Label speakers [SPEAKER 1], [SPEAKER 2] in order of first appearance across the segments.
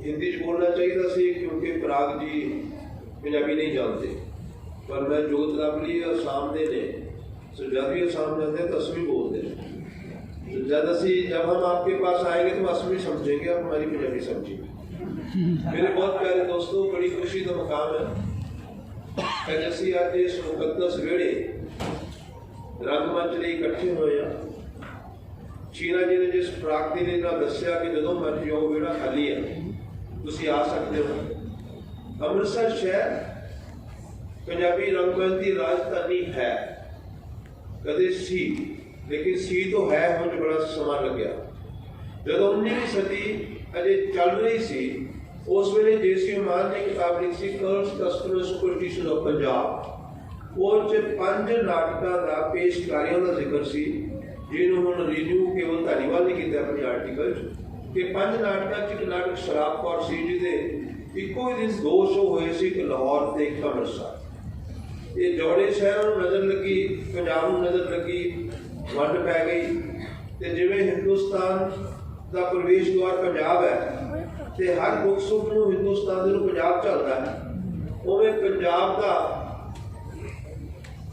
[SPEAKER 1] हिंदी च बोलना चाहिए सी क्योंकि पराग जी पंजाबी नहीं जानते, पर मैं जोत रब ली आसाम दे ने, तो जब भी आसाम जाते हैं तो असमी बोलते हैं। तो जब हम आपके पास आएंगे तो असमी समझेंगे, आप हमारी पंजाबी समझेंगे। मेरे बहुत प्यारे दोस्तों, बड़ी खुशी का मकाम है कि असी अज इस मुकद्दस वेड़े रंगमंच लिए इकट्ठे होए हैं। शीला जी ने जिस प्रागति ने दसिया कि जो मर्जी आओ वेड़ा खाली है, तुम आ सकते हो। अमृतसर शहर पंजाबी रंगमंच की राजधानी है, कदे सी, लेकिन सी तो है होने बड़ा समा लग्या। जो 19वीं सदी अजे चल रही सी, उस वेले JC मान ने किताब लिखी सी कर्स कस्टमर सुपरस्टिशन ऑफ पंजाब। वो 5 नाटकों का पेशकारियों का जिक्र सी, जिन्होंने हम रिन्यू केवल धालीवाल ने किया अपने आर्टिकल कि 5 नाटकों एक नाटक शराब कौर सी जिसे इको ही दिन 2 शो हुए सी, एक लाहौर ते एक अमृतसर। ये जोड़े शहरों को नज़र लगी, पंजाब को नज़र लगी, वंड पै गई। तो जिवें हिंदुस्तान का प्रवेश द्वार पंजाब है, तो हर दुख सुख में हिंदुस्तान में पंजाब चलता है, उवें पंजाब का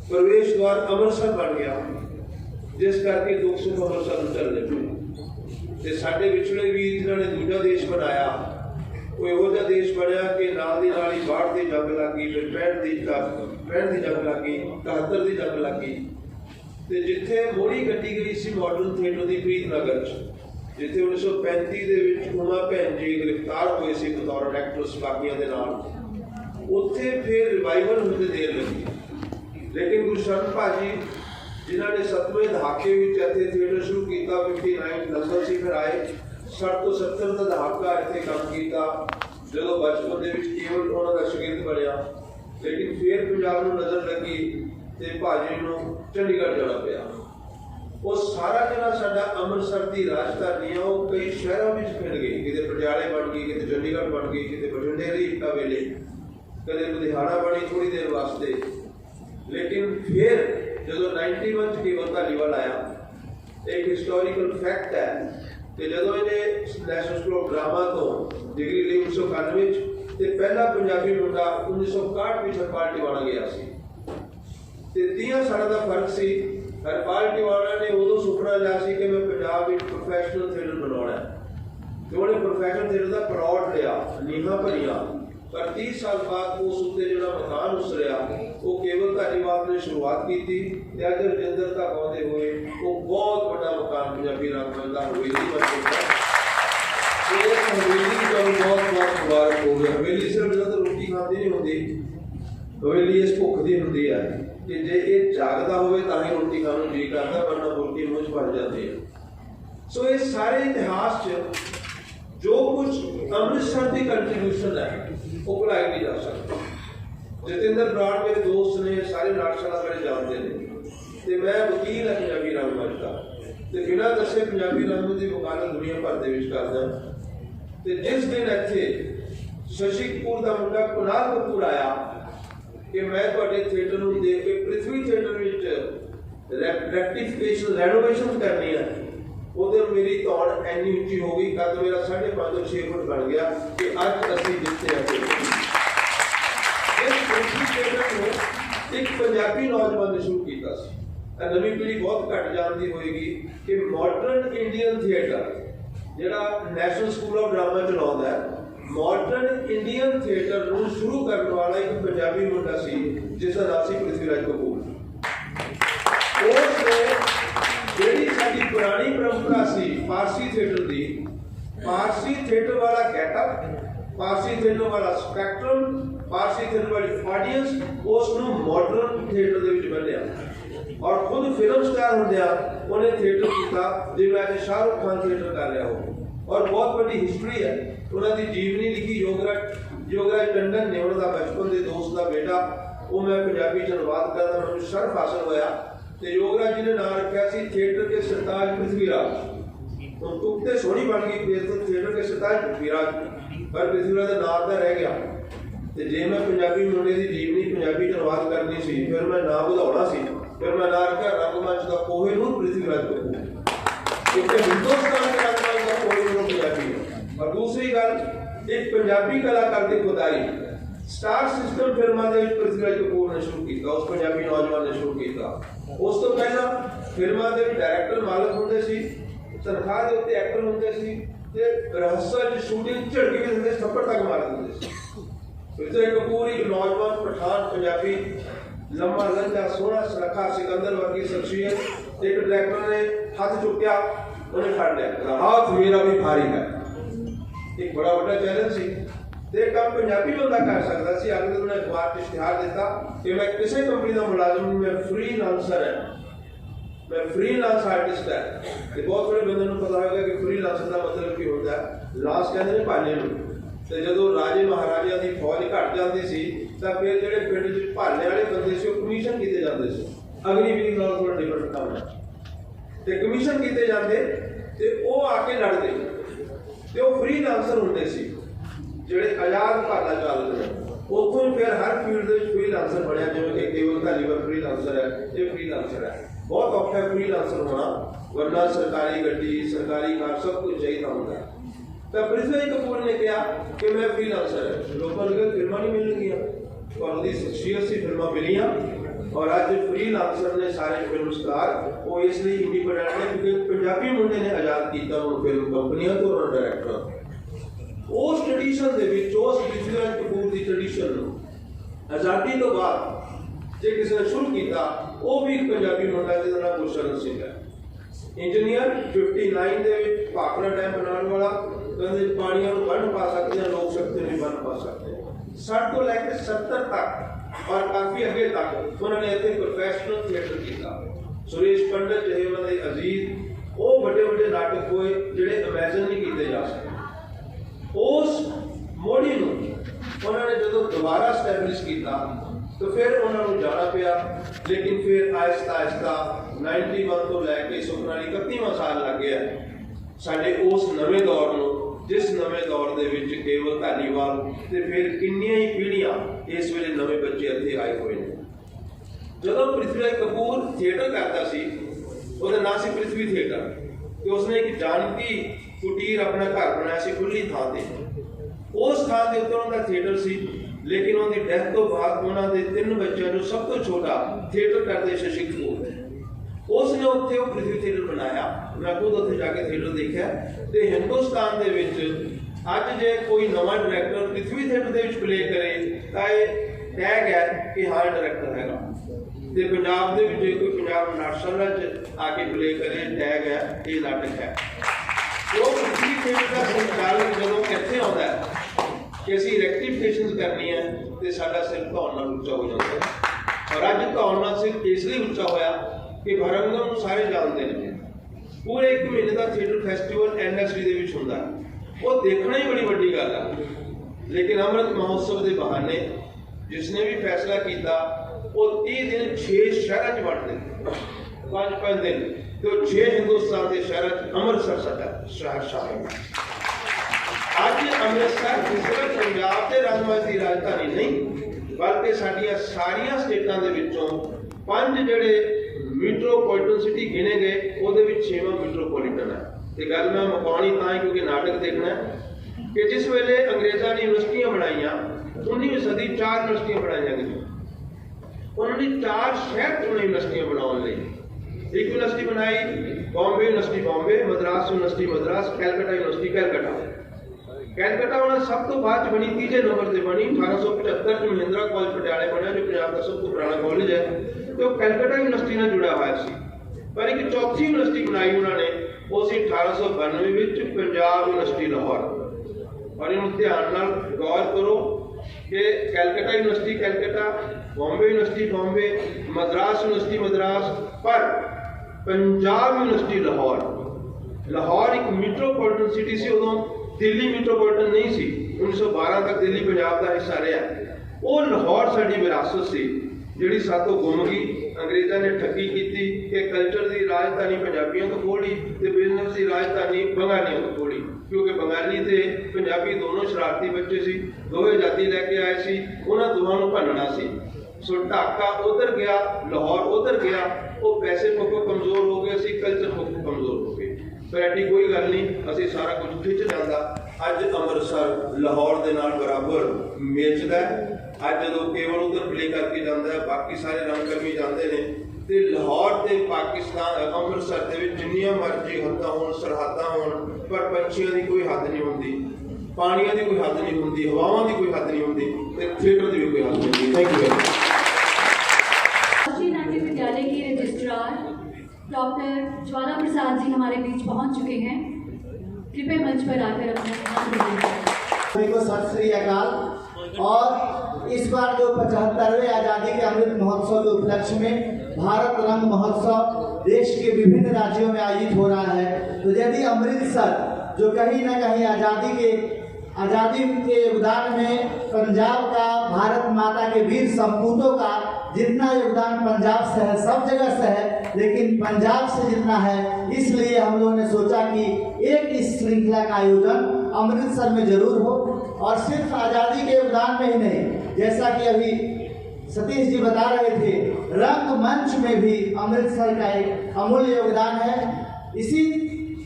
[SPEAKER 1] प्रवेश द्वार अमृतसर बन गया, जिस करके दुख सुख अमृतसर चलने पे। साडे विछड़े वीर जिन्होंने दूजा देश बनाया, वो इहो जिहा देश बनया कि नाल दी नाल ही 62 की जंग लगी, फिर 65 की जंग लगी, 71 की जंग लगी। तो जिथे मोड़ी कट्टी गई सी मॉडर्न थिएटर की प्रीतनगर जिथे 1935 ਦੇ ਵਿੱਚ उमा भैन जी गिरफ्तार हुए सी बतौर एक्ट्रेस बाकियां दे नाल, उत्थे फिर रिवाइवल होते देर लगी। लेकिन गुरशरण भाजी जिन्होंने 7वें दहाके इतने थिएटर शुरू किया, 59 नंबर से फिर आए, 60 तो 70 का दहाका इतने काम किया। जो बचपन के केवल उन्होंने शगिर्द बनया, लेकिन फिर पंजाब को नज़र लगी तो भाजी को चंडीगढ़ जाना पाया। वो सारा जिला साडा अमृतसर की राजधानी है, वो कई शहरों में फिर गई, कितने पटियाले बन गई, कितने चंडीगढ़ बन गई, कितने बठिंडे रही इक्का वेले, कदे लुधियाना बनी थोड़ी देर वास्ते। लेकिन फिर जो 91 केवल धालीवाल आया, एक हिस्टोरिकल फैक्ट है कि जो इन्हें नैशनल स्कूल ऑफ ड्रामा तो डिग्री ली 1991 तो पहला पंजाबी मुंडा 1961 में हरपाल टिवाणा गया सी। 30 साल का फर्क सी। हरपाल टिवाणा ने उदों सुपना लिया सी कि मैं पंजाब में प्रोफैशनल थिएटर बनाना है, तो उन्हें प्रोफैशनल थिएटर का प्लॉट लिया, नींहां भरिया, पर 30 साल बाद उस उत्ते जो मकान उसरिया, वो केवल धालीवाल ने शुरुआत की थी। अज रजिंदर तक आते हुए वो बहुत बड़ा मकान पंजाबी रंगमंच का हवेली बन गया। हवेली का बहुत बहुत मुबारक हो गया। हवेली सिर्फ तो रोटी खाती नहीं होती, हवेली इस भुख की होंगी है कि जे ये जागता हो ही रोटी खाने जी करता, वरना रोटी मुँह भर जाती है। सो इस सारे इतिहास जो कुछ अमृतसर की कंट्रीब्यूशन है वो भुलाई नहीं जा सकता। जतिंदर ब्राड़ मेरे दोस्त ने, सारे नाटशाला मेरे जानते हैं, तो मैं वकील है पंजाबी रंगमंच का, तो बिना दसे पंजाबी रंगमंच की वकालत दुनिया भर के करदा। तो जिस दिन इत्थे शशि कपूर का मुंडा कुणाल कपूर आया कि मैं तुहाडे थिएटर को देख के पृथ्वी थिएटर में रेक्टिफिकेशन रेनोवेशन करनी है, उधर मेरी दौड़ इन्नी उच्ची हो गई, कद मेरा 5.5 to 6 फुट बन गया कि अज असीं जिते हैं। एक पंजाबी नौजवान ने शुरू किया, नवी पीढ़ी बहुत घट जानती होगी कि मॉडर्न इंडियन थिएटर जिहड़ा नैशनल स्कूल ऑफ ड्रामा चलाउंदा है, मॉडर्न इंडियन थिएटर को शुरू करने वाला एक पंजाबी मुंडा सी जिसका नाम सी पृथ्वीराज कपूर। उसने जिहड़ी साडी पुरानी परंपरा सी फारसी थिएटर की, फारसी थिएटर वाला गेटअप, फारसी थिएटर वाला स्पैक्ट्रम, फारसी थिएटर वाली ऑडियंस, उसनू मॉडर्न थिएटर दे विच बदलिया और खुद फिल्म स्टार होंदिया उन्हें थिएटर किया जिवें अज शाहरुख खान थिएटर कर रहा हो। और बहुत बड़ी हिस्टरी है, उन्होंने जीवनी लिखी योगराज टंडन ने, उन्होंने बचपन के दोस्त का बेटा, वो मैं पंजाबी च अनुवाद करता, मैं शर्फ हासिल होया। तो योगराज जी ने नाम रखा सी थिएटर के सरताज पृथ्वीराज। हम तो इतने सोहनी बन गई फिर तो थिएटर के सरताज पृथ्वीराज, पर पृथ्वीराज का नाम तो रह गया। तो जे मैं पंजाबी मुंडे की जीवनी पंजाबी च अनुवाद करनी सी, फिर मैं नाम बढ़ाना सी, फिर मैं नाम रखा रंगमंच का कोहिनूर पृथ्वीराज कपूर, क्योंकि हिंदुस्तान के रंगमंच का कोहिनूर पंजाबी है। और दूसरी गल एक पंजाबी कलाकार की खुदाई स्टार सिस्टम फिल्मां दे विच पृथ्वीराज कपूर ने शुरू किया, उस पंजाबी नौजवान ने शुरू किया। उस तो पहला फिल्मां दे विच डायरैक्टर मालक हुंदे सी, तनख्वाह दे उत्ते एक्टर हुंदे सी ते रहस्य च शूटिंग झड़की भी दिंदे, थप्पड़ तक मार दिंदे सी। पृथ्वीराज कपूर एक नौजवान पठान पंजाबी लम्मा लंजा सोहना सुनखा सिकंदर वर्गी शख्सियत, एक डायरेक्टर ने हाथ चुक्या उन्हें फड़ लिया, हाथ मेरा भी भारी है। एक बड़ा बड़ा चैलेंज सी ते काम पंजाबी बंदा कर सकता सी। अगले दिन अखबार च इश्तिहार दिता कि मैं किसी कंपनी का मुलाजिम, मैं फ्रीलांसर है, मैं फ्रीलांस आर्टिस्ट है। ते बहुत बड़े बंदे को पता होगा कि फ्रीलांसर का मतलब की होता है। लांस कहते हैं भाले नूं। ते जदों राजे महाराजा की फौज घट जाती सी तां फिर जिहड़े पिंड च भाले वाले बंदे सी कमीशन कीते जाते सी। अग्निवीर नाल थोड़ा डिफरेंट काम है ते कमीशन कीते जाते ते ओह आके लड़दे ते ओह फ्रीलांसर हुंदे सी जिहड़े आजाद भाला चलदे। उतों फिर हर फील्ड में फ्रीलांसर बनया, जिवें कि केवल धालीवाल फ्रीलांसर है, ये फ्रीलांसर है। बहुत औखा है फ्रीलांसर होना, वरना सरकारी गड्डी सरकारी कार सब कुछ चाहिए होंगे। तो पृथ्वीराज कपूर ने कहा कि मैं फ्रीलांसर है, लोगों ने फिल्मां नहीं मिलनगियां और उसकी शख्सियत से फिल्मां मिलियां और अज फ्रीलांसर ने सारे फिल्म स्टार वो इसलिए इंडिपेंडेंट ने क्योंकि पंजाबी मुंडे ने आजाद किया उन्होंने फिल्म कंपनियां तो उन्होंने डायरेक्टर उस ट्रेडिशन दे विच उस पृथ्वीराज कपूर की ट्रेडिशन आज़ादी तो बाद जे किसी ने शुरू किया वो भी एक पंजाबी मुंडा जिसका नाम गुरशरण सिंह है, इंजीनियर 59 दे विच भाखड़ा डैम बनाने वाला, कहते पानियां नूं बन पा सकते हैं, लोक शक्ति नहीं बन पा सकते। 60 को लेकर 70 तक और काफी अगे तक उन्होंने इतने प्रोफेशनल थिएटर किया। सुरेश पंडित जो उन्होंने अजीज वो बड़े बड़े नाटक हुए जिहड़े इमेजिन नहीं किए जा सकते। उस मोड़ी नूं उन्होंने जो दोबारा स्टैबलिश किया तो फिर उन्होंने जाना पिया, लेकिन फिर आहिस्ता आहिस्ता 91 तो लैके सुखना 31वां साल लग गया साडे उस नवे दौर नूं, जिस नवे दौर दे विच केवल धालीवाल ते फिर किन्नियां ही पीढ़ियां इस वेले नवे बच्चे इत्थे आए हुए हैं। जदों पृथ्वीराज कपूर थिएटर करता सी उहदा नाम सी पृथ्वी थिएटर ते उसने एक जानकी कुटीर अपना घर बनाया सी खुली थां ते। उस थां दे उत्ते उहदा थिएटर सी, लेकिन उनकी डेथ तो बाद उन्होंने 3 बच्चों जो सब तो छोटा थिएटर करते शशि कपूर उसने उत्थे वो पृथ्वी थिएटर बनाया। मैं खुद उत्थे जाके थिएटर देखा तो हिंदुस्तान दे विच अज जे कोई नवा director Prithvi theatre they which play करे तो यह टैग है कि हाँ डायरैक्टर हैगा, ते पंजाब दे विच कोई पंजाब नाटशाला च आके प्ले करे टैग है ये नाटक है। वो पृथ्वी थिएटर का संचालन जदों इत्थे आउंदा है कि असीं रैक्टिफिकेशन करनी है तो साडा सिर धौन नाल उच्चा हो जाता है। और अज धौन नाल सिर इसलिए उच्चा होया कि भरंगम सारे जानते हैं। पूरे 1 महीने का थिएटर फैसटिवल NSD दे विच हुंदा वो देखना ही बड़ी वड्डी गल है, लेकिन अमृत महोत्सव के बहाने जिसने भी फैसला किया वो 30 दिन 6 शहरों च वंड दिते, 5-5 दिन तो 6 हिंदुस्तान के शहरों अमृतसर साडा शहर शामिल है। अज अमृतसर सिर्फ पंजाब के राजमाज की राजधानी नहीं बल्कि साडियां सारियां स्टेटां दे विचों 5 जिहड़े मीट्रोपोलिटन सिटी गिने गए ਉਹਦੇ ਵਿੱਚ 6वां मीट्रोपोलिटन है। तो गल मैं मुकानी तां ही क्योंकि नाटक देखना है कि जिस वेले अंग्रेज़ां ने यूनिवर्सिटियां बनाईयां 19वीं सदी 4 यूनिवर्सिटियां बनाईयां गईयां। उन्होंने 4 शहर चुने यूनिवर्सिटियां बनाने लई। एक यूनिवर्सिटी बनाई Bombay university Bombay, Madras university Madras, Calcutta university Calcutta. Calcutta उन्होंने सब तो बाद बनी 3जे नंबर से बनी। 1875 च महिंद्रा कॉलेज पटियाले बनया जो पंजाब का सब तो पुराना कॉलेज है, तो कैलकटा यूनिवर्सिटी नाल जुड़ा हुआ सी। पर एक चौथी यूनिवर्सिटी बनाई उन्होंने वो सी 1892 विच पंजाब यूनिवर्सिटी लाहौर। और इन ध्यान नाल गौर करो कि Calcutta university Calcutta, Bombay university Bombay, Madras university Madras, पर पंजाब यूनिवर्सिटी लाहौर। लाहौर एक मीट्रोपोलिटन सिटी सी, उदों दिल्ली मीट्रोपोलिटन नहीं सी। 1912 तक दिल्ली पंजाब का हिस्सा रहा। वो लाहौर साडी विरासत सी जिहड़ी सातों गुम गई। अंग्रेज़ों ने ठगी की कि कल्चर की राजधानी पंजाबियों तो खोली ते बिजनेस की राजधानी बंगालियों तो खोली, क्योंकि बंगाली ते पंजाबी दोनों शरारती बच्चे सी, दोवें जाति लैके आए सी, उन्हां दोवां नूं भन्नना सी। सो ढाका उधर गया, लाहौर उधर गया, वो पैसे पक्कों कमजोर हो गए सी, कल्चर पक्कों कमजोर हो गए। पर ऐसी कोई गल नहीं, असीं सारा कुछ खिंच जाता। अज अमृतसर लाहौर के नाल बराबर मेचदा है। अज जो केवल उधर प्ले करके जाता है, बाकी सारे रंगकर्मी जाते हैं। तो लाहौर ते पाकिस्तान अमृतसर के जिन्नियां मर्जी हद्दां होण सरहदां होण, पर पंछियों की कोई हद नहीं होंदी, पानियों की कोई हद नहीं होंदी, हवाओं की कोई हद नहीं होंदी, थिएटर की भी कोई हद नहीं होंदी। Thank you very much.
[SPEAKER 2] राष्ट्रीय नाट्य विद्यालय के रजिस्ट्रार डॉक्टर ज्वाला प्रसाद जी हमारे बीच पहुंच चुके हैं। कृपया मंच पर आकर अपना
[SPEAKER 3] को सत श्री अकाल। और इस बार जो 75वें आज़ादी के अमृत महोत्सव के उपलक्ष्य में भारत रंग महोत्सव देश के विभिन्न राज्यों में आयोजित हो रहा है, तो यदि अमृतसर जो कहीं न कहीं आज़ादी के योगदान में पंजाब का, भारत माता के वीर सपूतों का जितना योगदान पंजाब से है, सब जगह से है, लेकिन पंजाब से जितना है, इसलिए हम लोगों ने सोचा कि एक इस श्रृंखला का आयोजन अमृतसर में जरूर हो। और सिर्फ आज़ादी के योगदान में ही नहीं, जैसा कि अभी सतीश जी बता रहे थे, रंगमंच में भी अमृतसर का एक अमूल्य योगदान है। इसी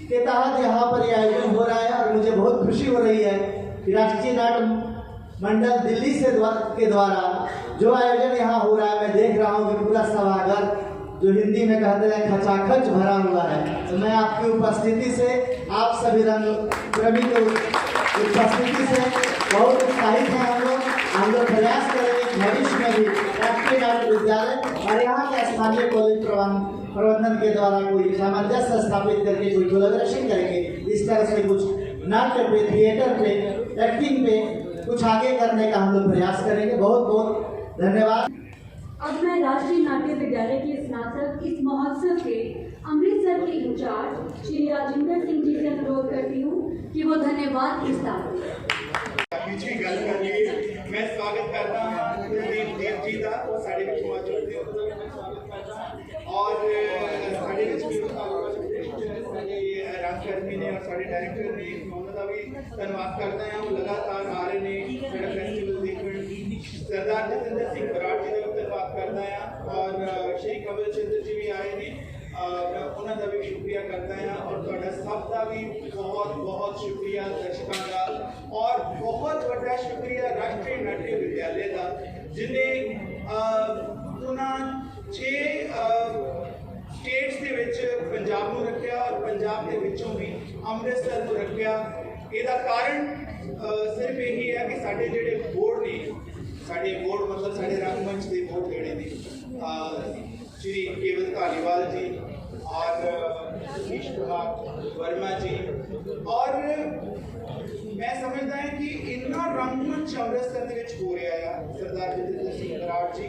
[SPEAKER 3] के तहत यहाँ पर यह आयोजन हो रहा है और मुझे बहुत खुशी हो रही है कि राष्ट्रीय नाट्य मंडल दिल्ली के द्वारा जो आयोजन यहाँ हो रहा है, मैं देख रहा हूँ कि पूरा सभागार जो हिंदी में कहते हैं खचाखच भरा हुआ है। तो मैं आपकी उपस्थिति से, आप सभी रंग प्रेमी के उपस्थिति से बहुत उत्साहित हैं। हम लोग प्रयास करेंगे भविष्य में भी राष्ट्रीय नाट्य विद्यालय और यहाँ के स्थानीय कॉलेज प्रबंधन के द्वारा कोई सामंजस्य स्थापित करके कोई कोलैबोरेशन करेंगे, इस तरह से कुछ नाट्य पे, थिएटर पे, एक्टिंग पे कुछ आगे करने का हम लोग प्रयास करेंगे। बहुत बहुत धन्यवाद।
[SPEAKER 2] अब मैं राष्ट्रीय नाट्य विद्यालय के स्नातक इस महोत्सव के अमृतसर के इंचार्ज श्री राजेंद्र सिंह जी से अनुरोध करती हूँ कि वो धन्यवाद प्रस्ताव करें।
[SPEAKER 4] पिछली गल करिए, मैं स्वागत करता हूँ कुलदीप देव जी का, वो साढ़े विच मौजूद थे, और साढ़े विच रंगकर्मी ने और साढ़े डायरेक्टर ने उन्होंने भी धन्यवाद करते हैं। वो लगातार आ रहे ने मेरा फेस्टिवल देखने। सरदार जतिंदर सिंह बराड़ जी का भी धन्यवाद करता है और श्री कमल चंद्र जी भी आए ने, उन्होंने भी शुक्रिया करता है और तुहाडा सब का भी बहुत बहुत शुक्रिया दर्शकों का, और बहुत बड़ा शुक्रिया राष्ट्रीय नाट्य विद्यालय का, जिन्हें उन्होंने 6 स्टेट्स के विच पंजाब को रखा और पंजाब के विचों भी अमृतसर को रखा। इसका कारण सिर्फ यही है कि साढ़े जोड़े बोर्ड ने, साढ़े बोर्ड मतलब साढ़े रंगमंच के बोर्ड जोड़े ने, श्री केवल धालीवाल जी और सतीश कुमार वर्मा जी, और मैं समझता है कि इन्ना रंगमंच अमृतसर के हो रहा है। सरदार जतिंदर सिंह बराड़ जी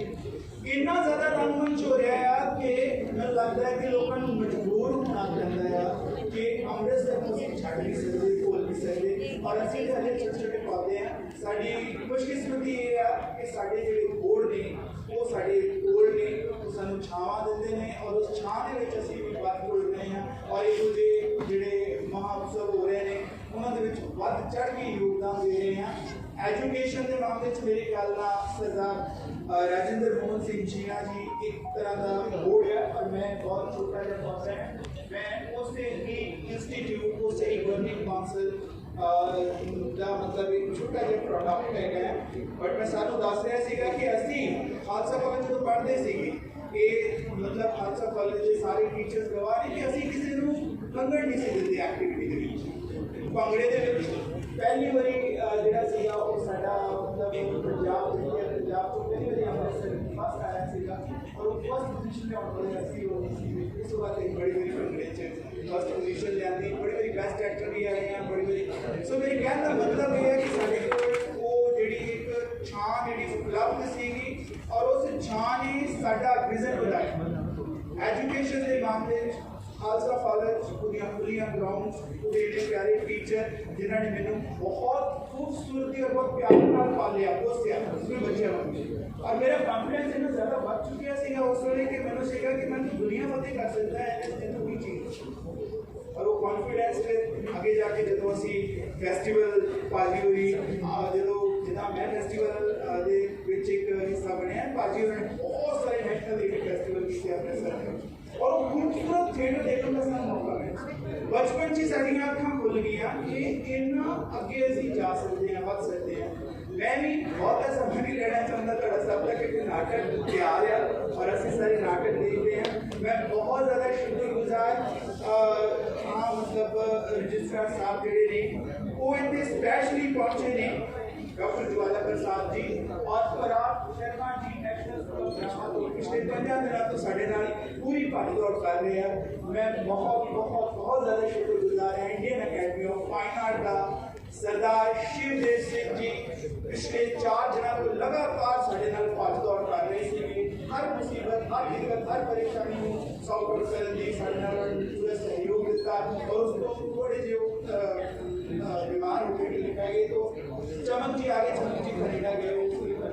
[SPEAKER 4] इन्ना ज़्यादा रंगमंच हो रहा है कि मैं लगता है कि लोगों को मजबूर होना पैंदा है कि अमृतसर को छड़ नहीं सकते, भूल नहीं सकते, और असं हले छोटे छोटे पौधे हैं। साड़ी खुशकिस्मती ये है कि साढ़े जो बोर्ड ने वो साढ़े बोर्ड ने सानू छावां देते हैं और उस छां के असीं भी वध जुड़ रहे हैं और एक दूजे जिहड़े महोत्सव हो रहे हैं उन्होंने वध चढ़ के योगदान दे रहे हैं। एजुकेशन के मामले में मेरे ख्याल सरदार राजेंद्र मोहन सिंह जीना जी एक तरह का बोर्ड है और मैं बहुत छोटा जहा पौधा है, मैं उससे एक इंस्टीट्यूट उससे एक गवर्निंग काउंसिल का मतलब एक छोटा जहा प्रोडक्ट है। बट मैं सानू दस रहा सीगा कि असी खालसा कॉलेज जो पढ़ते सीगे ये मतलब खालसा कॉलेज के सारे टीचर्स गवाह ने कि असी किसी को कंगड़ नहीं सी दिंदे एक्टिविटी के भंगड़े के पहली बारी जिहड़ा सीगा वो साडा मतलब पंजाब तो पहली बारी अमृतसर फर्स्ट आया सीगा और वो फर्स्ट पोजीशन में आउट होया सी वो इस बात एक बड़ी बड़ी भंगड़े च फर्स्ट पोजीशन लियांदी, बड़ी बड़ी बेस्ट एक्टर भी आए हैं, बड़ी बड़ी। सो मेरे कहने का मतलब ये है कि साडे कोल वो जिहड़ी एक छां जिहड़ी उपलब्ध सीगी और उस छां ने साडा विजन बनाया। एजुकेशन के मामले खालसा कॉलेज खुलियां ग्राउंड्स पूरे प्यारे टीचर जिन्होंने मैंने बहुत खूबसूरती और बहुत प्यार नाल पालिया पोसिया उसमें बच्चे और मेरा कॉन्फिडेंस इतना ज़्यादा बढ़ चुका सीगा उस वेले कि मैंने सीखा कि मैं दुनिया फतेह कर सकता है कोई चीज़, और वो कॉन्फिडेंस फिर आगे जाके जो असी फेस्टिवल पाजी हुई जो जिदा मैं फेस्टिवल एक हिस्सा बने पाजी उन्होंने बहुत सारे नेशनल फेस्टिवल किए अपने सर और वो खूबसूरत थिएटर देखने का सानू मौका मिला बचपन च साडियां अखां खुल गईयां कि इन्ना अगे असीं जा सकते हैं वध सकते हैं मैं भी बहुत ऐसा नहीं लेना चाहता थोड़ा सब तक एक नाटक तैयार है और असं सारे नाटक देखते हैं मैं बहुत ज़्यादा शुक्रगुजार हाँ मतलब रजिस्ट्रार साहब जोड़े ने वो इतने स्पैशली पहुँचे ने डॉक्टर ज्वाला प्रसाद जी और पराग शर्मा जी पिछले 5 दिनों तो साढ़े नाल पूरी भागदौड़ कर रहे हैं मैं बहुत ज़्यादा शुक्रगुजार है Indian academy of fine art का सरदार शिवदेव सिंह जी पिछले 4 दिनों को लगातार साढ़े नाल भागदौड़ कर रहे थे हर मुसीबत हर दिक्कत हर परेशानी को सॉल्व करने की साढ़े नाल पूरा सहयोग दिता और उसको थोड़े जो बीमार होकर लिखा गए तो चमक जी आगे चमक जी कनेडा गए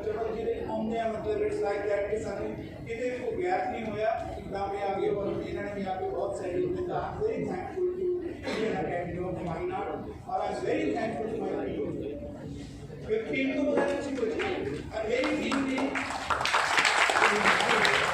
[SPEAKER 4] चमक जी ने हमने मतलब इट्स लाइक दैट कि सानू किते भी कोई गैप नहीं होया ना पे आगे और इन्होंने भी आगे बहुत सहयोग दिता I am very thankful to Indian academy of fine art और I am very thankful to my people 15